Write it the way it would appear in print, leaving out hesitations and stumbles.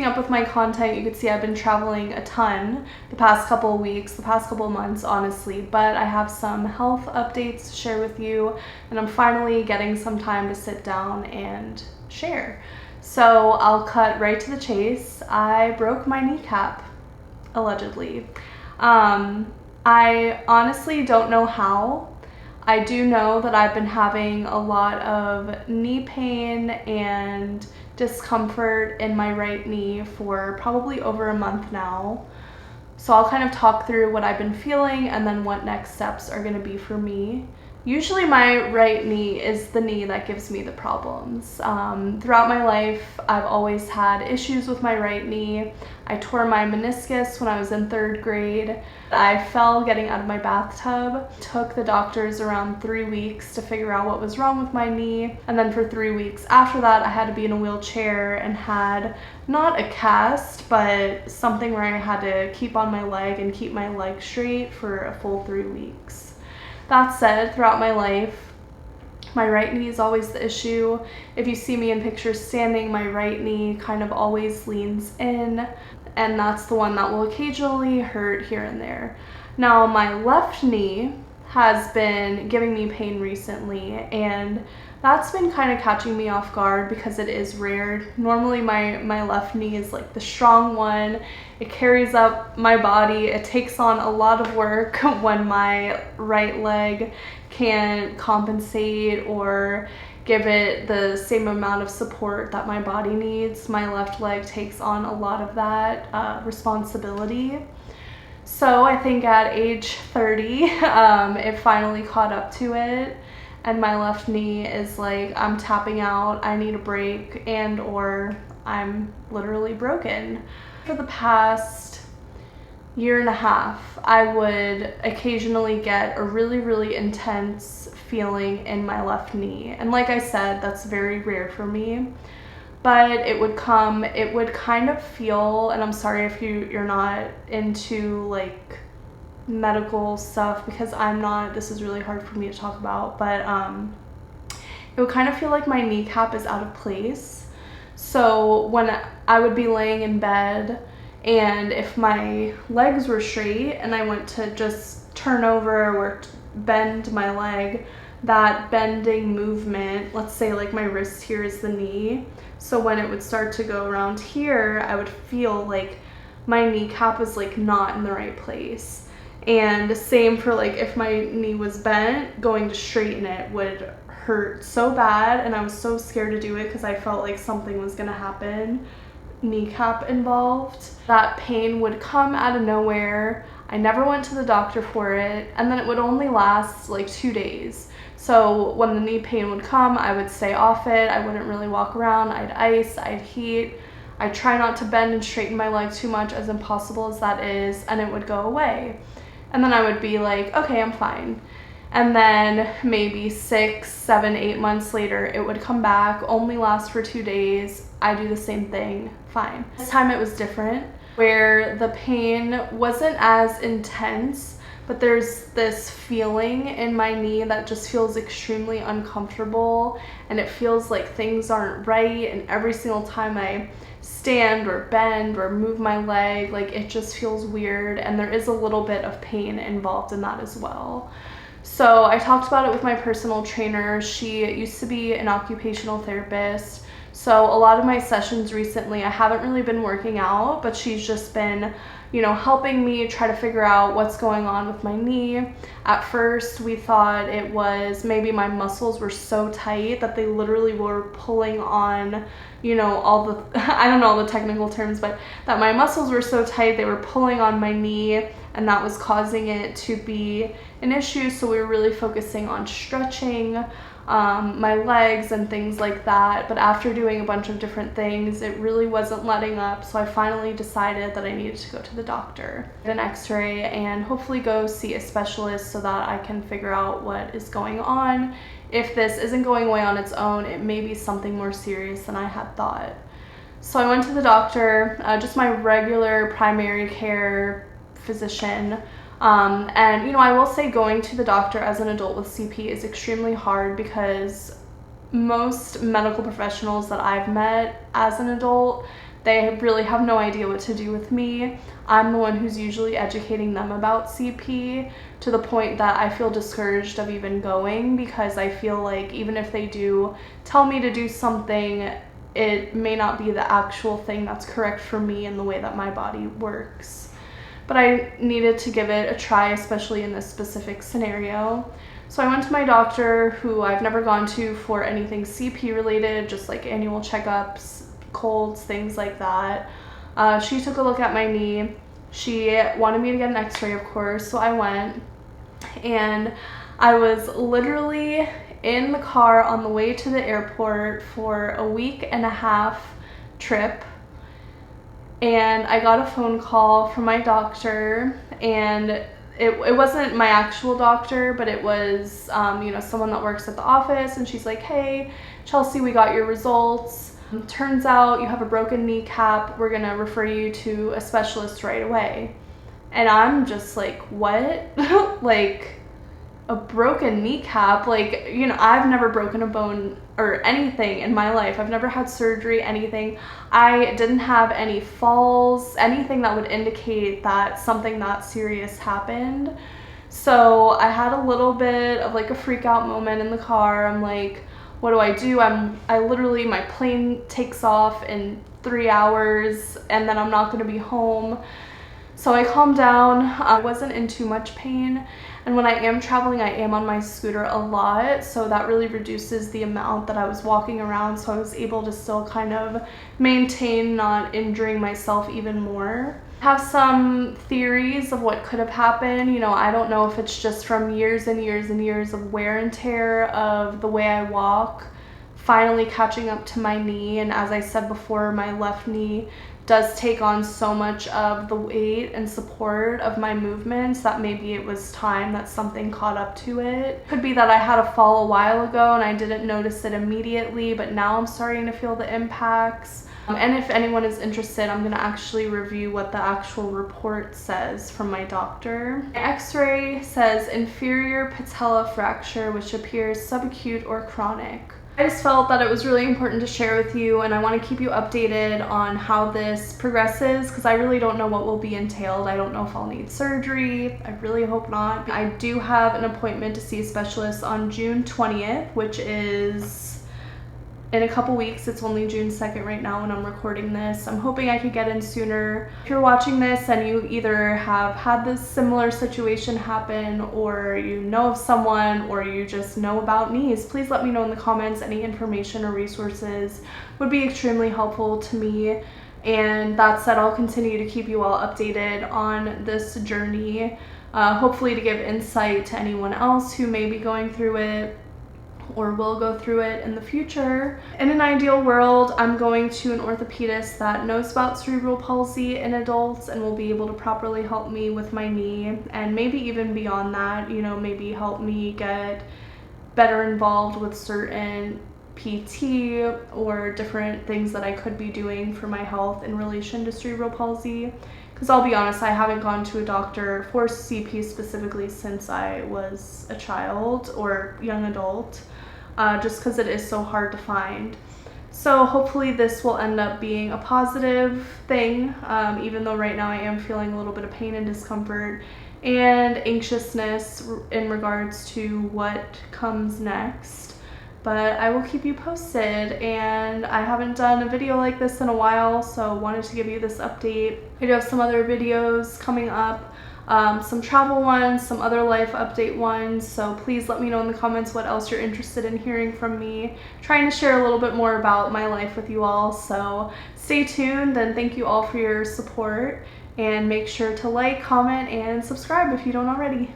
keeping up with my content, you can see I've been traveling a ton the past couple of weeks, the past couple of months, honestly, but I have some health updates to share with you, and I'm finally getting some time to sit down and share. So I'll cut right to the chase. I broke my kneecap, allegedly. I honestly don't know how. I do know that I've been having a lot of knee pain and discomfort in my right knee for probably over a month now. So I'll kind of talk through what I've been feeling and then what next steps are going to be for me. Usually my right knee is the knee that gives me the problems. Throughout my life, I've always had issues with my right knee. I tore my meniscus when I was in 3rd grade. I fell getting out of my bathtub. Took the doctors around 3 weeks to figure out what was wrong with my knee. And then for 3 weeks after that, I had to be in a wheelchair and had not a cast, but something where I had to keep on my leg and keep my leg straight for a full 3 weeks. That said, throughout my life, my right knee is always the issue. If you see me in pictures standing, my right knee kind of always leans in, and that's the one that will occasionally hurt here and there. Now, my left knee has been giving me pain recently, and that's been kind of catching me off guard because it is rare. Normally my left knee is like the strong one. It carries up my body. It takes on a lot of work when my right leg can't compensate or give it the same amount of support that my body needs. My left leg takes on a lot of that responsibility. So I think at age 30, it finally caught up to it. And my left knee is like, I'm tapping out, I need a break, and or I'm literally broken. For the past year and a half, I would occasionally get a really, really intense feeling in my left knee. And like I said, that's very rare for me. But it would kind of feel, and I'm sorry if you're not into like medical stuff, because I'm not, this is really hard for me to talk about, but it would kind of feel like my kneecap is out of place. So when I would be laying in bed, and if my legs were straight and I went to just turn over or bend my leg, that bending movement, let's say like my wrist here is the knee, so when it would start to go around here, I would feel like my kneecap was like not in the right place. And same for like if my knee was bent, going to straighten it would hurt so bad, and I was so scared to do it because I felt like something was gonna happen, kneecap involved. That pain would come out of nowhere. I never went to the doctor for it, and then it would only last like 2 days. So when the knee pain would come, I would stay off it. I wouldn't really walk around. I'd ice, I'd heat. I'd try not to bend and straighten my leg too much, as impossible as that is, and it would go away. And then I would be like, okay, I'm fine. And then maybe 6, 7, 8 months later, it would come back, only last for 2 days. I do the same thing, fine. This time it was different, where the pain wasn't as intense, but there's this feeling in my knee that just feels extremely uncomfortable, and it feels like things aren't right, and every single time I stand or bend or move my leg, like it just feels weird, and there is a little bit of pain involved in that as well. So I talked about it with my personal trainer. She used to be an occupational therapist, so a lot of my sessions recently I haven't really been working out, but she's just been, you know, helping me try to figure out what's going on with my knee. At first we thought it was maybe my muscles were so tight that they literally were pulling on, you know, all the I don't know all the technical terms, but that my muscles were so tight they were pulling on my knee, and that was causing it to be an issue. So we were really focusing on stretching my legs and things like that, but after doing a bunch of different things, it really wasn't letting up. So I finally decided that I needed to go to the doctor, get an x-ray, and hopefully go see a specialist so that I can figure out what is going on. If this isn't going away on its own, it may be something more serious than I had thought. So I went to the doctor, just my regular primary care physician. And you know, I will say going to the doctor as an adult with CP is extremely hard, because most medical professionals that I've met as an adult, They really have no idea what to do with me. I'm the one who's usually educating them about CP, to the point that I feel discouraged of even going, because I feel like even if they do tell me to do something, it may not be the actual thing that's correct for me and the way that my body works. But I needed to give it a try, especially in this specific scenario. So I went to my doctor, who I've never gone to for anything CP related, just like annual checkups, colds, things like that. She took a look at my knee. She wanted me to get an x-ray, of course, so I went, and I was literally in the car on the way to the airport for a week and a half trip, and I got a phone call from my doctor, and it wasn't my actual doctor, but it was someone that works at the office, and she's like, "Hey, Chelsea, we got your results. Turns out you have a broken kneecap. We're gonna refer you to a specialist right away." And I'm just like, what? Like, a broken kneecap? Like, I've never broken a bone or anything in my life. I've never had surgery, anything. I didn't have any falls, anything that would indicate that something that serious happened. So I had a little bit of like a freak out moment in the car. I'm like, what do I do? I literally, my plane takes off in 3 hours, and then I'm not going to be home. So I calmed down. I wasn't in too much pain, and when I am traveling, I am on my scooter a lot, so that really reduces the amount that I was walking around, so I was able to still kind of maintain not injuring myself even more. I have some theories of what could have happened. I don't know if it's just from years and years and years of wear and tear of the way I walk finally catching up to my knee, and as I said before, my left knee does take on so much of the weight and support of my movements that maybe it was time that something caught up to it. Could be that I had a fall a while ago and I didn't notice it immediately, but now I'm starting to feel the impacts. And if anyone is interested, I'm gonna actually review what the actual report says from my doctor. My x-ray says inferior patella fracture, which appears subacute or chronic. I just felt that it was really important to share with you, and I want to keep you updated on how this progresses, because I really don't know what will be entailed. I don't know if I'll need surgery. I really hope not. I do have an appointment to see a specialist on June 20th, which is in a couple weeks. It's only June 2nd right now when I'm recording this. I'm hoping I could get in sooner. If you're watching this and you either have had this similar situation happen, or you know of someone, or you just know about knees, please let me know in the comments. Any information or resources would be extremely helpful to me. And that said, I'll continue to keep you all updated on this journey, hopefully to give insight to anyone else who may be going through it or will go through it in the future. In an ideal world, I'm going to an orthopedist that knows about cerebral palsy in adults and will be able to properly help me with my knee, and maybe even beyond that, maybe help me get better involved with certain PT or different things that I could be doing for my health in relation to cerebral palsy. Because I'll be honest, I haven't gone to a doctor for CP specifically since I was a child or young adult, just because it is so hard to find. So hopefully this will end up being a positive thing, even though right now I am feeling a little bit of pain and discomfort and anxiousness in regards to what comes next. But I will keep you posted, and I haven't done a video like this in a while, so wanted to give you this update. I do have some other videos coming up, some travel ones, some other life update ones, so please let me know in the comments what else you're interested in hearing from me. I'm trying to share a little bit more about my life with you all, so stay tuned, and thank you all for your support, and make sure to like, comment, and subscribe if you don't already.